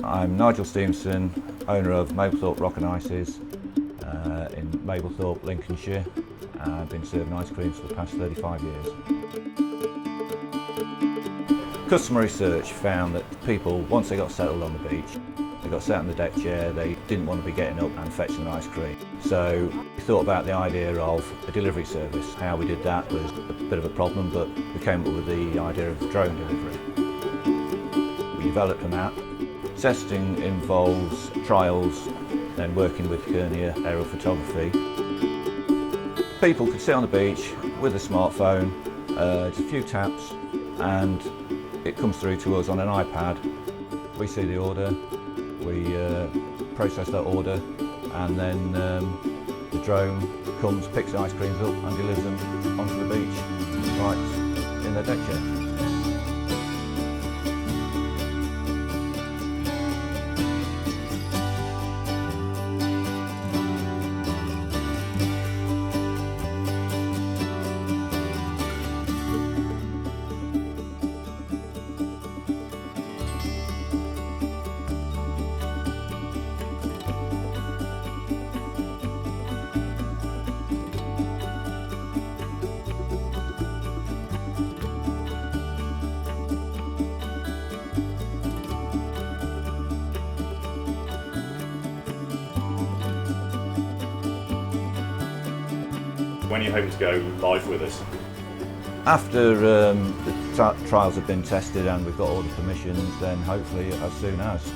I'm Nigel Stevenson, owner of Mablethorpe Rock Ices in Mablethorpe, Lincolnshire. I've been serving ice creams for the past 35 years. Customer research found that people, once they got settled on the beach, they got sat in the deck chair, they didn't want to be getting up and fetching an ice cream. So we thought about the idea of a delivery service. How we did that was a bit of a problem, but we came up with the idea of drone delivery. We developed an app. Testing involves trials, then working with Kurnia aerial photography. People could sit on the beach with a smartphone, just a few taps, and it comes through to us on an iPad. We see the order, we process that order, and then the drone comes, picks the ice creams up and delivers them onto the beach, right in their deck chair. When are you hoping to go live with this? After the trials have been tested and we've got all the permissions, then hopefully as soon as.